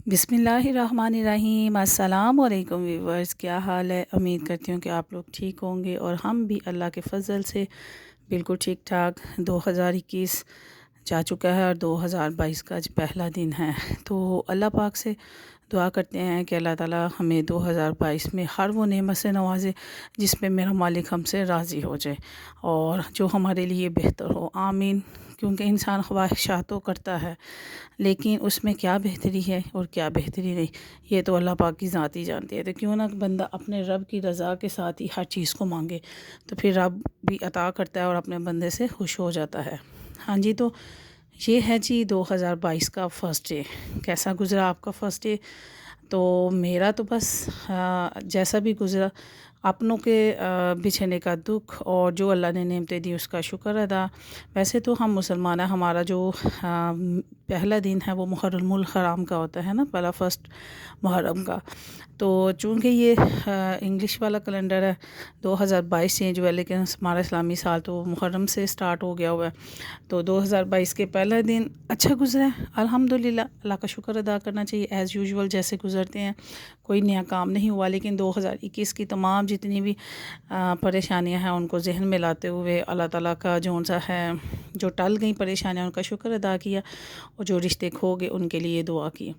बिस्मिल्लाहिर्रहमानिर्रहीम। अस्सलाम वालेकुम व्यूवर्स, क्या हाल है। उम्मीद करती हूँ कि आप लोग ठीक होंगे और हम भी अल्लाह के फ़ज़ल से बिल्कुल ठीक ठाक। 2021 जा चुका है और 2022 का आज पहला दिन है। तो अल्लाह पाक से दुआ करते हैं कि अल्लाह ताला हमें 2022 में हर वो नेमत से नवाजे जिसमें मेरा मालिक हमसे राज़ी हो जाए और जो हमारे लिए बेहतर हो, आमीन। क्योंकि इंसान ख्वाहिशात करता है, लेकिन उसमें क्या बेहतरी है और क्या बेहतरी नहीं, ये तो अल्लाह पाक की ज़ात ही जानती है। तो क्यों ना बंदा अपने रब की रज़ा के साथ ही हर चीज़ को मांगे, तो फिर रब भी अता करता है और अपने बंदे से खुश हो जाता है। हाँ जी, तो ये है जी 2022 का फ़र्स्ट डे। कैसा गुज़रा आपका फ़र्स्ट डे? तो मेरा तो बस जैसा भी गुज़रा, अपनों के बिछड़ने का दुख और जो अल्लाह ने नेमतें दी उसका शुक्र अदा। वैसे तो हम मुसलमान हैं, हमारा जो पहला दिन है वो मुहर्रमुल हराम का होता है ना, पहला फर्स्ट मुहर्रम का। तो चूँकि ये इंग्लिश वाला कैलेंडर है, 2022 चेंज हुआ है, लेकिन हमारा इस्लामी साल तो मुहर्रम से स्टार्ट हो गया हुआ है। तो 2022 के पहला दिन अच्छा गुज़रा है, अल्हम्दुलिल्लाह। अल्लाह का शुक्र अदा करना चाहिए, एज़ यूजुअल जैसे गुज़रते हैं। कोई नया काम नहीं हुआ, लेकिन 2021 की तमाम जितनी भी परेशानियां हैं उनको ज़हन में लाते हुए अल्लाह ताला का जौन सा है, जो टल गई परेशानियां उनका शुक्र अदा किया और जो रिश्ते खो गए उनके लिए दुआ की।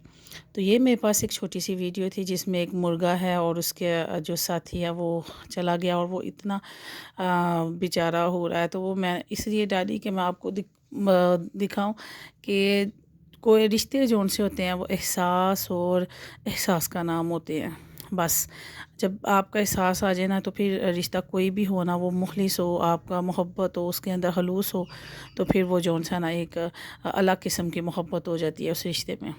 तो ये मेरे पास एक छोटी सी वीडियो थी जिसमें एक मुर्गा है और उसके जो साथी है वो चला गया और वो इतना बेचारा हो रहा है। तो वो मैं इसलिए डाली कि मैं आपको दिखाऊं कि कोई रिश्ते जौन से होते हैं वो एहसास और एहसास का नाम होते हैं। बस जब आपका एहसास आ जाए ना, तो फिर रिश्ता कोई भी हो ना, वो मुखलिस हो, आपका मोहब्बत हो, उसके अंदर खलूस हो, तो फिर वो जौन सा ना एक अलग किस्म की मोहब्बत हो जाती है उस रिश्ते में।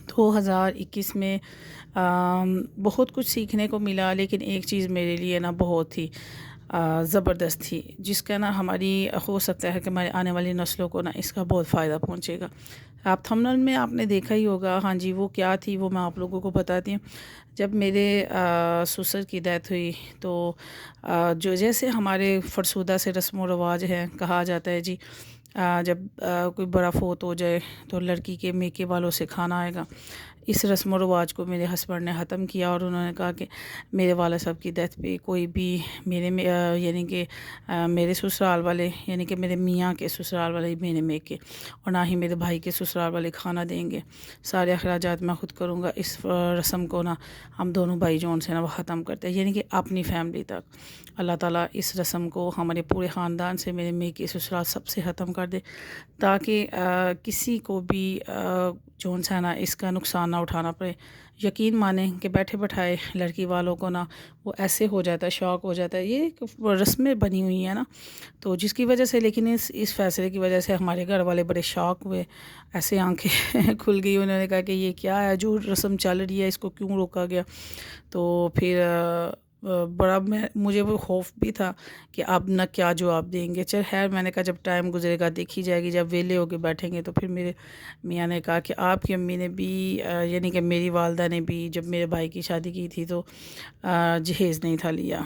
2021 में बहुत कुछ सीखने को मिला, लेकिन एक चीज़ मेरे लिए ना बहुत ही ज़बरदस्त थी, जिसका ना हमारी हो सकता है कि हमारी आने वाली नस्लों को ना इसका बहुत फ़ायदा पहुंचेगा। आप थंबनेल में आपने देखा ही होगा। हाँ जी, वो क्या थी वो मैं आप लोगों को बताती हूँ। जब मेरे ससुर की डेथ हुई, तो जो जैसे हमारे फ़रशुदा से रस्म व रवाज है, कहा जाता है जी जब कोई बड़ा फोत हो जाए तो लड़की के मेके वालों से खाना आएगा। इस रस्म व रवाज को मेरे हस्बैंड ने ख़त्म किया और उन्होंने कहा कि मेरे वाला साहब की डेथ पे कोई भी मेरे में यानी कि मेरे ससुराल वाले, यानी कि मेरे मियाँ के ससुराल वाले मेरे मेके, और ना ही मेरे भाई के ससुराल वाले खाना देंगे। सारे अखराजात मैं ख़ुद करूँगा। इस रस्म को ना हम दोनों भाई जोन से ना वो ख़त्म करते हैं, यानी कि अपनी फैमिली तक। अल्लाह ताला इस रस्म को हमारे पूरे ख़ानदान से, मेरे मेके ससुराल सबसे ख़त्म कर दे, ताकि किसी को भी जौन सा ना इसका नुकसान ना उठाना पड़े। यकीन माने कि बैठे बैठाए लड़की वालों को ना वो ऐसे हो जाता है, शौक हो जाता है। ये एक रस्में बनी हुई हैं ना, तो जिसकी वजह से, लेकिन इस फैसले की वजह से हमारे घर वाले बड़े शौक हुए, ऐसे आंखें खुल गई। उन्होंने कहा कि ये क्या है, जो रस्म चल रही है इसको क्यों रोका गया। तो फिर बड़ा मुझे वो खौफ भी था कि अब ना क्या जवाब देंगे। चल खैर, मैंने कहा जब टाइम गुजरेगा देखी जाएगी, जब वेले होके बैठेंगे। तो फिर मेरे मियाँ ने कहा कि आपकी अम्मी ने भी यानी कि मेरी वालदा ने भी जब मेरे भाई की शादी की थी तो जहेज़ नहीं था लिया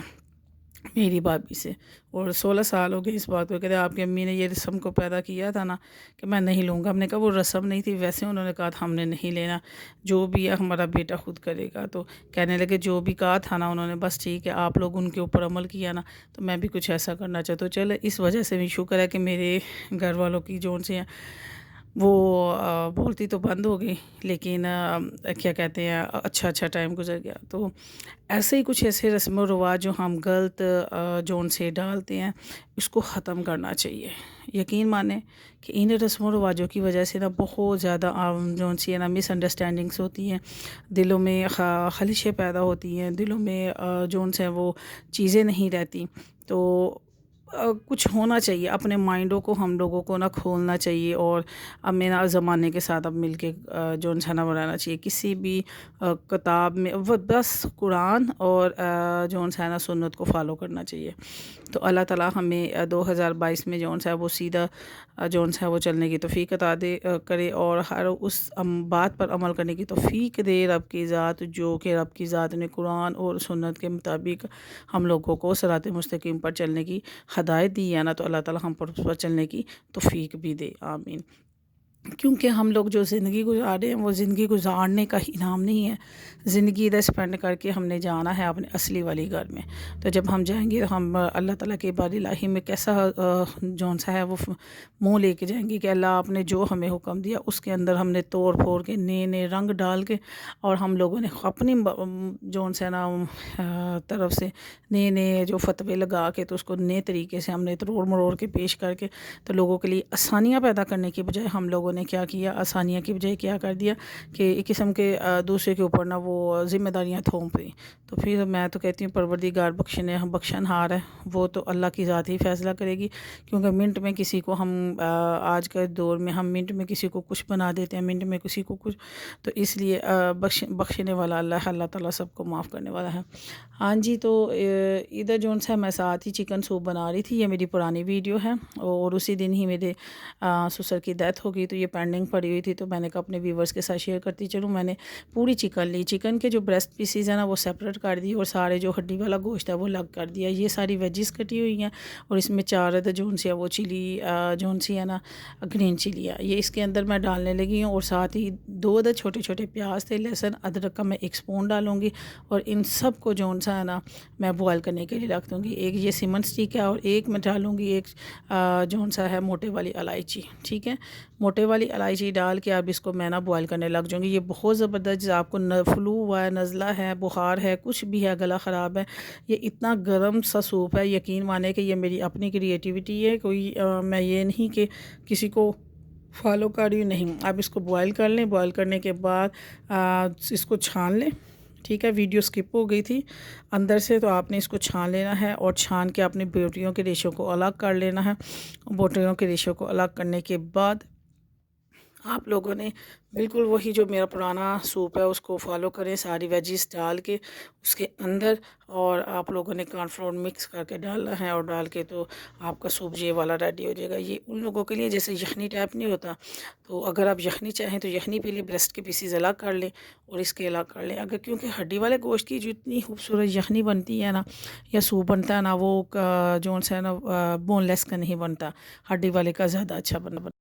मेरी भाभी से, और 16 साल हो गए इस बात को। कहते आपकी अम्मी ने ये रस्म को पैदा किया था ना कि मैं नहीं लूँगा। हमने कहा वो रस्म नहीं थी, वैसे उन्होंने कहा था हमने नहीं लेना, जो भी है हमारा बेटा खुद करेगा। तो कहने लगे जो भी कहा था ना उन्होंने, बस ठीक है, आप लोग उनके ऊपर अमल किया ना, तो मैं भी कुछ ऐसा करना चाहता हूँ। चलो, इस वजह से भी शुक्र है कि मेरे घर वालों की जोन से हैं वो बोलती तो बंद हो गई, लेकिन क्या कहते हैं, अच्छा टाइम गुजर गया। तो ऐसे ही कुछ ऐसे रस्म व रिवाज जो हम गलत जोन से डालते हैं, इसको ख़त्म करना चाहिए। यकीन माने कि इन रस्म व रिवाजों की वजह से ना बहुत ज़्यादा जोन सी है ना मिसअंडरस्टैंडिंग्स होती हैं, दिलों में खलिशें पैदा होती हैं, दिलों में जोन से वो चीज़ें नहीं रहती। तो कुछ होना चाहिए, अपने माइंडों को हम लोगों को ना खोलना चाहिए और अब मेरा ज़माने के साथ अब मिल के जो ना बनाना चाहिए। किसी भी किताब में वो बस कुरान और जो ना सुन्नत को फॉलो करना चाहिए। तो अल्लाह ताला हमें 2022 में जो है वो सीधा जो है वो चलने की तौफीक अता दे करे, और हर उस बात पर अमल करने की तौफीक दे रब की ज़ात, जो कि रब की ज़ात ने कुरान और सुन्नत के मुताबिक हम लोगों को सिरात मुस्तकीम पर चलने की हदायत दी है ना। तो अल्लाह ताला हम पर उस पर चलने की तौफीक भी दे, आमीन। کیونکہ ہم لوگ جو زندگی گزار رہے ہیں وہ زندگی گزارنے کا ہی نام نہیں ہے، زندگی ادھر اسپینڈ کر کے ہم نے جانا ہے اپنے اصلی والی گھر میں۔ تو جب ہم جائیں گے تو ہم اللہ تعالیٰ کے بار الہی میں کیسا جون سا ہے وہ منہ لے کے جائیں گے کہ اللہ آپ نے جو ہمیں حکم دیا اس کے اندر ہم نے توڑ پھوڑ کے نئے نئے رنگ ڈال کے، اور ہم لوگوں نے اپنی جون سا نا طرف سے نئے نئے جو فتوے لگا کے تو اس کو نئے طریقے سے ہم نے توڑ مروڑ کے پیش کر کے تو لوگوں کے لیے آسانیاں پیدا کرنے کی بجائے ہم لوگوں نے کیا کیا، آسانیاں کی بجائے کیا کر دیا کہ ایک قسم کے دوسرے کے اوپر نا وہ ذمہ داریاں تھوپ دیں۔ تو پھر میں تو کہتی ہوں پروردگار بخشن ہار ہے، وہ تو اللہ کی ذات ہی فیصلہ کرے گی، کیونکہ منٹ میں کسی کو ہم آج کے دور میں ہم منٹ میں کسی کو کچھ بنا دیتے ہیں، منٹ میں کسی کو کچھ، تو اس لیے بخشنے والا اللہ تعالیٰ سب کو معاف کرنے والا ہے۔ ہاں جی، تو ادھر جون سا میں ساتھ ہی چکن سوپ بنا رہی تھی، یہ میری پرانی ویڈیو ہے، اور اسی دن ہی میرے سسر کی ڈیتھ ہو گئی تو یہ پینڈنگ پڑی ہوئی تھی، تو میں نے کہا اپنے ویورز کے ساتھ شیئر کرتی چلوں۔ میں نے پوری چکن لی، چکن کے جو بریسٹ پیسز ہیں نا وہ سیپریٹ کر دی، اور سارے جو ہڈی والا گوشت ہے وہ الگ کر دیا۔ یہ ساری ویجز کٹی ہوئی ہیں، اور اس میں 4 عدد جون سی ہے وہ چلی جون سی ہے نا گرین چلی ہے، یہ اس کے اندر میں ڈالنے لگی ہوں، اور ساتھ ہی 2 عدد چھوٹے چھوٹے پیاز تھے، لہسن ادرک کا میں 1 اسپون ڈالوں گی، اور ان سب کو جون سا ہے نا میں بوائل کرنے کے لیے رکھ دوں گی۔ ایک یہ سیمن اسٹک ہے، اور ایک میں ڈالوں گی ایک جون سا ہے موٹے والی الائچی، ٹھیک ہے، موٹے والی الائچی ڈال کے اب اس کو میں نا بوائل کرنے لگ جاؤں گی۔ یہ بہت زبردست، جیسے آپ کو فلو ہوا ہے، نزلہ ہے، بخار ہے، کچھ بھی ہے، گلا خراب ہے، یہ اتنا گرم سا سوپ ہے، یقین مانے کہ یہ میری اپنی کریٹیوٹی ہے، کوئی میں یہ نہیں کہ کسی کو فالو کر رہی ہوں، نہیں۔ اب اس کو بوائل کر لیں، بوائل کرنے کے بعد اس کو چھان لیں، ٹھیک ہے، ویڈیو سکپ ہو گئی تھی اندر سے، تو آپ نے اس کو چھان لینا ہے، اور چھان کے اپنی بوٹیوں کے ریشوں کو الگ کر لینا ہے۔ بوٹیوں کے ریشوں کو الگ کرنے کے بعد آپ لوگوں نے بالکل وہی جو میرا پرانا سوپ ہے اس کو فالو کریں، ساری ویجز ڈال کے اس کے اندر، اور آپ لوگوں نے کارن فلور مکس کر کے ڈالنا ہے، اور ڈال کے تو آپ کا سوپ یہ والا ریڈی ہو جائے گا۔ یہ ان لوگوں کے لیے جیسے یخنی ٹائپ نہیں ہوتا، تو اگر آپ یخنی چاہیں تو یخنی پہ لیے بریسٹ کے پیسز الگ کر لیں اور اس کے الگ کر لیں، اگر کیونکہ ہڈی والے گوشت کی جو اتنی خوبصورت یخنی بنتی ہے نا یا سوپ بنتا ہے نا، وہ جون سا ہے نا بون لیس کا نہیں بنتا، ہڈی والے کا زیادہ اچھا بنتا